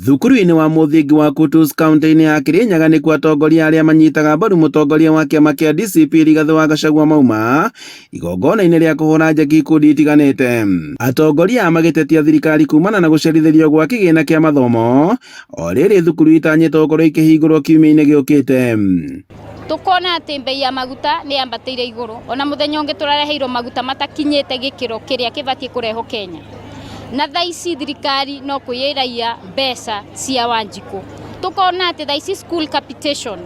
Thukuru-inĩ wa mũthingi wa Kutus kaunti-inĩ ya Kirinyaga nĩkuo atongoria arĩa manyitaga mbaru mũtongoria wa kĩama kĩa DCP Rigathĩ wa Gachagua mauma igongona-inĩ rĩa kũhũra njeki ikundi itiganĩte. Atongoria magĩtetia thirikari kumana na gũcerithĩrio gwa kĩgĩna kĩa mathomo o rĩrĩ thukuru itanyĩtwo gũkorwo ikĩhingũrwo kiumia-inĩ gĩũkĩte. Tukona atĩ mbei ya maguta nĩ yambatĩire igũrũ, ona mũthenya ũngĩ tũrareheirwo maguta matakinyĩte gĩkĩro kĩrĩa kĩbatiĩ kũreho Kenya. Na thaa ici thirikari no kwĩraia mbeca cia Wanjikũ. Tukona atĩ thaa ici school capitation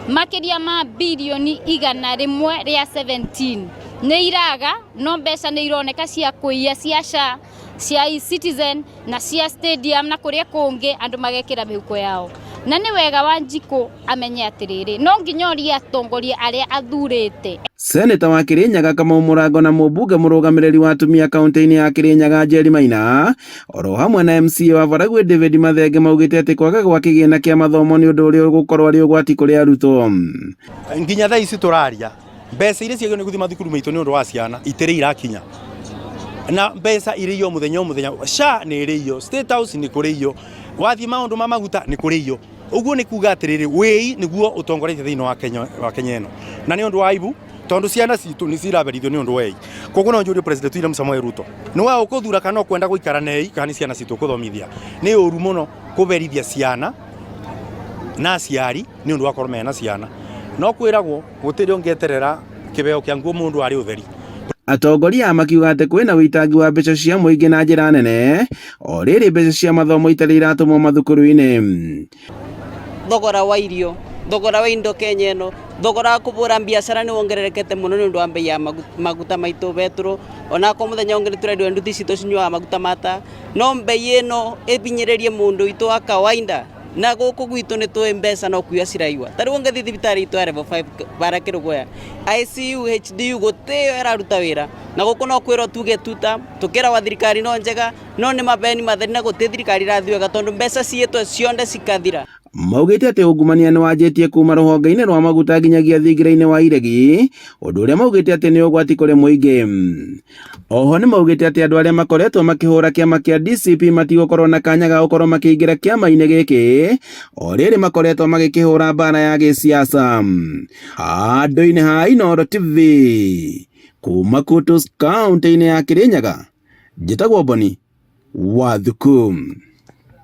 makĩria ma bilioni 117 nĩ iraga, no mbeca nĩ ironeka cia kũiya cia SHA, cia eCitizen na cia stadium na kũrĩa kũngĩ andũ magekĩra mĩhuko yao. Na nĩ wega Wanjikũ amenye atĩrĩrĩ, no nginya ũria atongoria arĩa athurĩte. Seneta wa Kirinyaga Kamau Mũrango na mũmbunge mũrũgamĩrĩri wa atumia kaunti-inĩ ya Kirinyaga Njeri Maina oro hamwe na MCA wa Baragwe David Mathenge maugĩte atĩ kwaga gwa kĩgĩna kĩa mathomo nĩ ũndũ ũrĩa ũgũkorwo arĩ ũgwati kũrĩ arutwo. Nginya thaa ici tũraria mbeca iria ciagĩrĩirwo nĩ gũthiĩ mathukuru maitũ nĩ ũndũ wa ciana itirĩ irakinya, na mbeca irĩ o mũthenya SHA nĩ ĩrĩ iyo, State House nĩ kũrĩ iyo, wathiĩ maũndũ ma maguta nĩ kũrĩ iyo. Ũguo nĩ kuga atĩrĩrĩ wĩi nĩguo ũtongoretie thĩinĩ wa Kenya ĩno, na nĩ ũndũ wa aibu tondu ciana citũ nĩ ciraberithio nĩ ũndũ wei. Koguo no njũrie President William Samoei Ruto, nĩ wa ũkũthura kana ũkwenda gũikara nei kana ciana citũ kũthomithia. Nĩ ũru mũno kũberithia ciana na aciari nĩ ũndũ wa korwo mena ciana, no kwĩragwo gũtirĩ ũngĩeterera kĩbeo kĩa nguo mũndũ arĩ ũtheri. Atongoria makiuga atĩ kwĩna ũitangi wa mbeca cia mũingĩ na njĩra nene o rĩrĩ mbeca cia mathomo itarĩ iratũmwo mathukuru-inĩ. Thogora wa irio, thogora wa indo Kenya ĩno, thogora wa kũbũra biacara nĩ wongererekete mũno nĩ ũndũ wa mbei ya maguta maitũ betũrũ, ona ko mũthenya ũngĩ tũrendio nduthi citũ cinyuaga maguta mata, no mbei ĩno ĩbinyĩrĩrie mũndũ witũ wa kawaida, na gũkũ gwitũ nĩ tũĩ mbeca no kuoya ciraiwa. Tarĩu ũngĩthiĩ thibitarĩ itũ ya level 5 bara Kĩrũgoya, ICU, HDU gũtĩyo ĩraruta wĩra, na gũkũ no kwĩrwo tuge tuta tũkĩra wa thirikari no njega, no nĩ mabeni matheri na gũtĩ thirikari ĩrathiĩ wega tondũ mbeca ciĩtwo cionde cikathira. Maugĩte atĩ ungumania nĩ wanjĩtie kuma rũhonge-inĩ rwa maguta nginyagia thingira-inĩ wa iregi, ũndũ ũrĩa maugĩte atĩ nĩ ũgwati kũrĩ mũingĩ. Oho nĩ maugĩte atĩ andũ arĩa makoretwo makĩhũra kĩama kĩa DCP matigũkorwo na kanya ga gũkorwo makĩingĩra kĩama-inĩ gĩkĩ o rĩrĩ makoretwo magĩkĩhũra mbara ya gĩsiasa. Handũ-inĩ ha Inooro TV kuma Kutus kaunti-inĩ ya Kirinyaga, njĩtagwo Boni Wathuku.